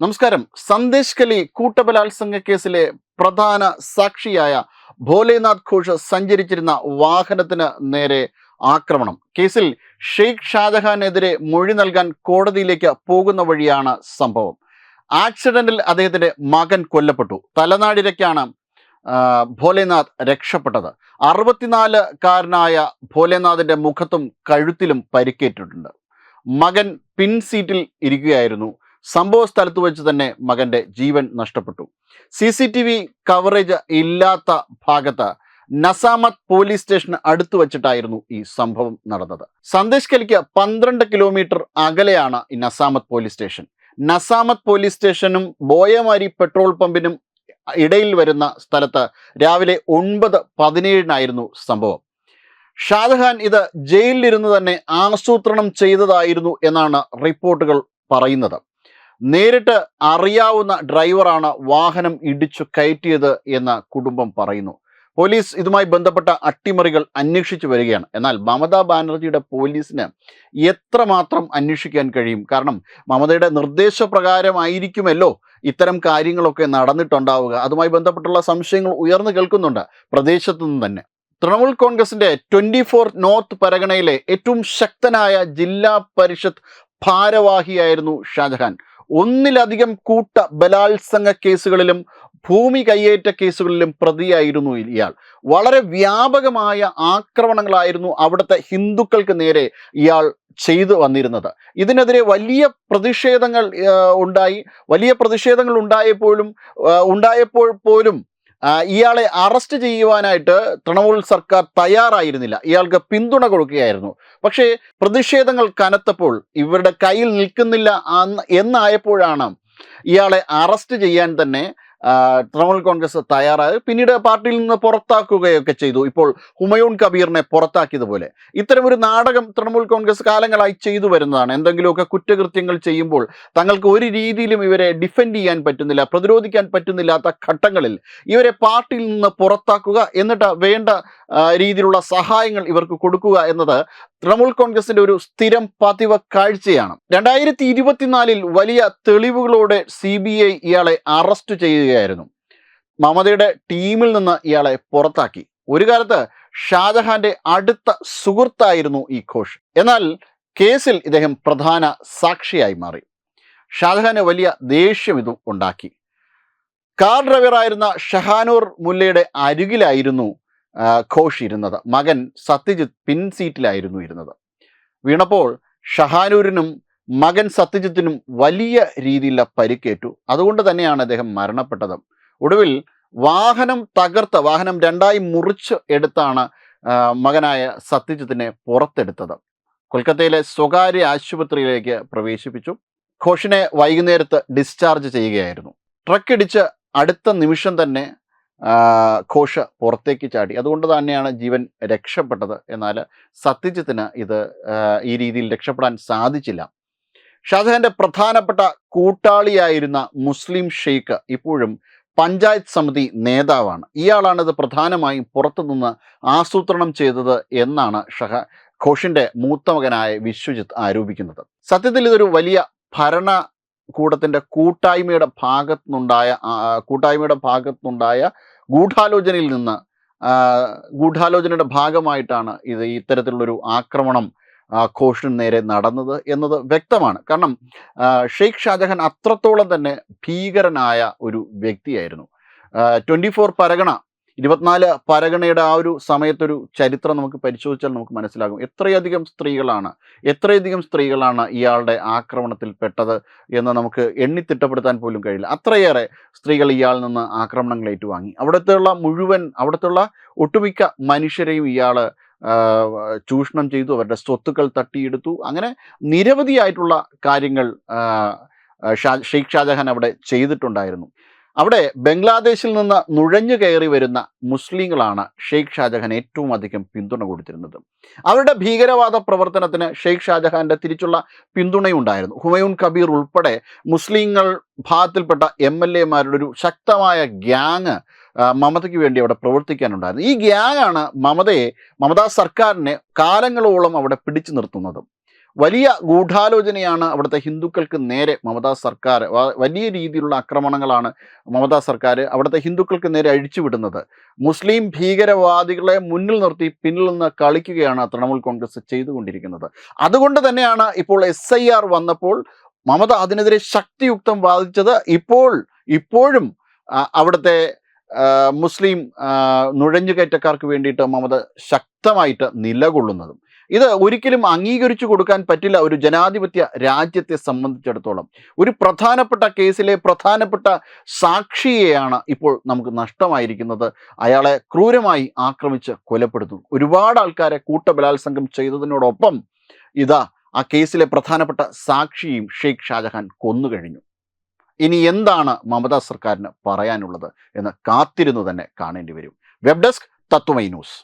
നമസ്കാരം. സന്ദേശ് കലി കൂട്ടബലാത്സംഗ കേസിലെ പ്രധാന സാക്ഷിയായ ഭോലേനാഥ് ഘോഷ് സഞ്ചരിച്ചിരുന്ന വാഹനത്തിന് നേരെ ആക്രമണം. കേസിൽ ഷെയ്ഖ് ഷാജഹാനെതിരെ മൊഴി നൽകാൻ കോടതിയിലേക്ക് പോകുന്ന വഴിയാണ് സംഭവം. ആക്സിഡന്റിൽ അദ്ദേഹത്തിന്റെ മകൻ കൊല്ലപ്പെട്ടു. തലനാടിരയ്ക്കാണ് ഭോലേനാഥ് രക്ഷപ്പെട്ടത്. 64-കാരനായ ഭോലേനാഥിന്റെ മുഖത്തും കഴുത്തിലും പരിക്കേറ്റിട്ടുണ്ട്. മകൻ പിൻ സീറ്റിൽ ഇരിക്കുകയായിരുന്നു. സംഭവ സ്ഥലത്ത് വെച്ച് തന്നെ മകന്റെ ജീവൻ നഷ്ടപ്പെട്ടു. CCTV കവറേജ് ഇല്ലാത്ത ഭാഗത്ത് നസാമത്ത് പോലീസ് സ്റ്റേഷന് അടുത്ത് വെച്ചിട്ടായിരുന്നു ഈ സംഭവം നടന്നത്. സന്ദേശ് കലിക്ക് 12 കിലോമീറ്റർ അകലെയാണ് ഈ നസാമത്ത് പോലീസ് സ്റ്റേഷൻ. നസാമത്ത് പോലീസ് സ്റ്റേഷനും ബോയമാരി പെട്രോൾ പമ്പിനും ഇടയിൽ വരുന്ന സ്ഥലത്ത് രാവിലെ 9:17 സംഭവം. ഷാജഹാൻ ഇത് ജയിലിലിരുന്ന് തന്നെ ആസൂത്രണം ചെയ്തതായിരുന്നു എന്നാണ് റിപ്പോർട്ടുകൾ പറയുന്നത്. നേരിട്ട് അറിയാവുന്ന ഡ്രൈവറാണ് വാഹനം ഇടിച്ചു കയറ്റിയത് എന്ന് കുടുംബം പറയുന്നു. പോലീസ് ഇതുമായി ബന്ധപ്പെട്ട അട്ടിമറികൾ അന്വേഷിച്ചു വരികയാണ്. എന്നാൽ മമതാ ബാനർജിയുടെ പോലീസിന് എത്രമാത്രം അന്വേഷിക്കാൻ കഴിയും? കാരണം മമതയുടെ നിർദ്ദേശപ്രകാരമായിരിക്കുമല്ലോ ഇത്തരം കാര്യങ്ങളൊക്കെ നടന്നിട്ടുണ്ടാവുക. അതുമായി ബന്ധപ്പെട്ടുള്ള സംശയങ്ങൾ ഉയർന്നു കേൾക്കുന്നുണ്ട് പ്രദേശത്തു നിന്ന് തന്നെ. തൃണമൂൽ കോൺഗ്രസിന്റെ 24 നോർത്ത് പരഗണയിലെ ഏറ്റവും ശക്തനായ ജില്ലാ പരിഷത്ത് ഭാരവാഹിയായിരുന്നു ഷാജഹാൻ. ഒന്നിലധികം കൂട്ട ബലാത്സംഗ കേസുകളിലും ഭൂമി കയ്യേറ്റ കേസുകളിലും പ്രതിയായിരുന്നു ഇയാൾ. വളരെ വ്യാപകമായ ആക്രമണങ്ങളായിരുന്നു അവിടുത്തെ ഹിന്ദുക്കൾക്ക് നേരെ ഇയാൾ ചെയ്തു വന്നിരുന്നത്. ഇതിനെതിരെ വലിയ പ്രതിഷേധങ്ങൾ ഉണ്ടായപ്പോൾ പോലും ഇയാളെ അറസ്റ്റ് ചെയ്യുവാനായിട്ട് തൃണമൂൽ സർക്കാർ തയ്യാറായിരുന്നില്ല. ഇയാൾക്ക് പിന്തുണ കൊടുക്കുകയായിരുന്നു. പക്ഷേ പ്രതിഷേധങ്ങൾ കനത്തപ്പോൾ ഇവരുടെ കയ്യിൽ നിൽക്കുന്നില്ല എന്നായപ്പോഴാണ് ഇയാളെ അറസ്റ്റ് ചെയ്യാൻ തന്നെ തൃണമൂൽ കോൺഗ്രസ് തയ്യാറായി. പിന്നീട് പാർട്ടിയിൽ നിന്ന് പുറത്താക്കുകയൊക്കെ ചെയ്തു. ഇപ്പോൾ ഹുമയൂൺ കബീറിനെ പുറത്താക്കിയതുപോലെ ഇത്തരമൊരു നാടകം തൃണമൂൽ കോൺഗ്രസ് കാലങ്ങളായി ചെയ്തു വരുന്നതാണ്. എന്തെങ്കിലുമൊക്കെ കുറ്റകൃത്യങ്ങൾ ചെയ്യുമ്പോൾ തങ്ങൾക്ക് ഒരു രീതിയിലും ഇവരെ ഡിഫെൻഡ് ചെയ്യാൻ പറ്റുന്നില്ല, പ്രതിരോധിക്കാൻ പറ്റുന്നില്ലാത്ത ഘട്ടങ്ങളിൽ ഇവരെ പാർട്ടിയിൽ നിന്ന് പുറത്താക്കുക, എന്നിട്ട് വേണ്ട രീതിയിലുള്ള സഹായങ്ങൾ ഇവർക്ക് കൊടുക്കുക എന്നത് തൃണമൂൽ കോൺഗ്രസിന്റെ ഒരു സ്ഥിരം പതിവ് കാഴ്ചയാണ്. 2024 വലിയ തെളിവുകളോടെ CBI ഇയാളെ അറസ്റ്റ് ചെയ്യുകയായിരുന്നു. മമതയുടെ ടീമിൽ നിന്ന് ഇയാളെ പുറത്താക്കി. ഒരു കാലത്ത് ഷാജഹാന്റെ അടുത്ത സുഹൃത്തായിരുന്നു ഈ ഘോഷ്. എന്നാൽ കേസിൽ ഇദ്ദേഹം പ്രധാന സാക്ഷിയായി മാറി. ഷാജഹാന് വലിയ ദേഷ്യം ഇതും ഉണ്ടാക്കി. കാർ ഡ്രൈവറായിരുന്ന ഷഹാനൂർ മുല്ലയുടെ അരികിലായിരുന്നു ഘോഷ് ഇരുന്നത്. മകൻ സത്യജിത്ത് പിൻ സീറ്റിലായിരുന്നു ഇരുന്നത്. വീണപ്പോൾ ഷഹാനൂരിനും മകൻ സത്യജിത്തിനും വലിയ രീതിയിലുള്ള പരിക്കേറ്റു. അതുകൊണ്ട് തന്നെയാണ് അദ്ദേഹം മരണപ്പെട്ടത്. ഒടുവിൽ വാഹനം 2 മുറിച്ച് എടുത്താണ് മകനായ സത്യജിത്തിനെ പുറത്തെടുത്തത്. കൊൽക്കത്തയിലെ സ്വകാര്യ ആശുപത്രിയിലേക്ക് പ്രവേശിപ്പിച്ചു. ഘോഷിനെ വൈകുന്നേരത്ത് ഡിസ്ചാർജ് ചെയ്യുകയായിരുന്നു. ട്രക്കിടിച്ച് അടുത്ത നിമിഷം തന്നെ ഘോഷ് പുറത്തേക്ക് ചാടി. അതുകൊണ്ട് തന്നെയാണ് ജീവൻ രക്ഷപ്പെട്ടത്. എന്നാൽ സത്യജിത്തിന് ഈ രീതിയിൽ രക്ഷപ്പെടാൻ സാധിച്ചില്ല. ഷാജഹാന്റെ പ്രധാനപ്പെട്ട കൂട്ടാളിയായിരുന്ന മുസ്ലിം ഷെയ്ഖ് ഇപ്പോഴും പഞ്ചായത്ത് സമിതി നേതാവാണ്. ഇയാളാണിത് പ്രധാനമായും പുറത്തുനിന്ന് ആസൂത്രണം ചെയ്തത് എന്നാണ് ഘോഷിന്റെ മൂത്ത മകനായ വിശ്വജിത്ത് ആരോപിക്കുന്നത്. സത്യത്തിൽ ഇതൊരു വലിയ ഭരണകൂടത്തിന്റെ കൂട്ടായ്മയുടെ ഭാഗത്തുനിന്നുണ്ടായ ഗൂഢാലോചനയുടെ ഭാഗമായിട്ടാണ് ഇത്തരത്തിലുള്ളൊരു ആക്രമണം ഘോഷിന് നേരെ നടന്നത് എന്നത് വ്യക്തമാണ്. കാരണം ഷെയ്ഖ് ഷാജഹാൻ അത്രത്തോളം തന്നെ ഭീകരനായ ഒരു വ്യക്തിയായിരുന്നു. 24 പരഗണ 24 പരഗണയുടെ ആ ഒരു സമയത്തൊരു ചരിത്രം നമുക്ക് പരിശോധിച്ചാൽ നമുക്ക് മനസ്സിലാകും എത്രയധികം സ്ത്രീകളാണ് ഇയാളുടെ ആക്രമണത്തിൽ പെട്ടത് എന്ന് നമുക്ക് എണ്ണിത്തിട്ടപ്പെടുത്താൻ പോലും കഴിയില്ല. അത്രയേറെ സ്ത്രീകൾ ഇയാളിൽ നിന്ന് ആക്രമണങ്ങൾ ഏറ്റുവാങ്ങി. അവിടുത്തെ ഒട്ടുമിക്ക മനുഷ്യരെയും ഇയാൾ ചൂഷണം ചെയ്തു, അവരുടെ സ്വത്തുക്കൾ തട്ടിയെടുത്തു. അങ്ങനെ നിരവധിയായിട്ടുള്ള കാര്യങ്ങൾ ഷെയ്ഖ് ഷാജഹാൻ അവിടെ ചെയ്തിട്ടുണ്ടായിരുന്നു. അവിടെ ബംഗ്ലാദേശിൽ നിന്ന് നുഴഞ്ഞു കയറി വരുന്ന മുസ്ലിങ്ങളാണ് ഷെയ്ഖ് ഷാജഹാൻ ഏറ്റവും അധികം പിന്തുണ കൊടുത്തിരുന്നത്. അവരുടെ ഭീകരവാദ പ്രവർത്തനത്തിന് ഷെയ്ഖ് ഷാജഹാന്റെ തിരിച്ചുള്ള പിന്തുണയുണ്ടായിരുന്നു. ഹുമയൂൺ കബീർ ഉൾപ്പെടെ മുസ്ലിങ്ങൾ ഭാഗത്തിൽപ്പെട്ട MLA-മാരുടെ ഒരു ശക്തമായ ഗ്യാങ് മമതയ്ക്ക് വേണ്ടി അവിടെ പ്രവർത്തിക്കാനുണ്ടായിരുന്നു. ഈ ഗ്യാങ്ങാണ് മമതാ സർക്കാരിനെ കാലങ്ങളോളം അവിടെ പിടിച്ചു നിർത്തുന്നത്. വലിയ ഗൂഢാലോചനയാണ് അവിടുത്തെ ഹിന്ദുക്കൾക്ക് നേരെ മമതാ സർക്കാർ, വലിയ രീതിയിലുള്ള ആക്രമണങ്ങളാണ് മമതാ സർക്കാർ അവിടുത്തെ ഹിന്ദുക്കൾക്ക് നേരെ അഴിച്ചുവിടുന്നത്. മുസ്ലിം ഭീകരവാദികളെ മുന്നിൽ നിർത്തി പിന്നിൽ നിന്ന് കളിക്കുകയാണ് തൃണമൂൽ കോൺഗ്രസ് ചെയ്തുകൊണ്ടിരിക്കുന്നത്. അതുകൊണ്ട് തന്നെയാണ് ഇപ്പോൾ SIR വന്നപ്പോൾ മമത അതിനെതിരെ ശക്തിയുക്തം വാദിച്ചത്. ഇപ്പോഴും അവിടുത്തെ മുസ്ലിം നുഴഞ്ഞുകയറ്റക്കാർക്ക് വേണ്ടിയിട്ട് മമത ശക്തമായിട്ട് നിലകൊള്ളുന്നതും. ഇത് ഒരിക്കലും അംഗീകരിച്ചു കൊടുക്കാൻ പറ്റില്ല ഒരു ജനാധിപത്യ രാജ്യത്തെ സംബന്ധിച്ചിടത്തോളം. ഒരു പ്രധാനപ്പെട്ട കേസിലെ പ്രധാനപ്പെട്ട സാക്ഷിയെയാണ് ഇപ്പോൾ നമുക്ക് നഷ്ടമായിരിക്കുന്നത്. അയാളെ ക്രൂരമായി ആക്രമിച്ച് കൊലപ്പെടുത്തും. ഒരുപാട് ആൾക്കാരെ കൂട്ടബലാത്സംഗം ചെയ്തതിനോടൊപ്പം ആ കേസിലെ പ്രധാനപ്പെട്ട സാക്ഷിയും ഷെയ്ഖ് ഷാജഹാൻ കൊന്നുകഴിഞ്ഞു. ഇനി എന്താണ് മമതാ സർക്കാരിന് പറയാനുള്ളത് എന്ന് കാത്തിരുന്നു തന്നെ കാണേണ്ടി വരും. വെബ് ഡെസ്ക് തത്വമൈ ന്യൂസ്.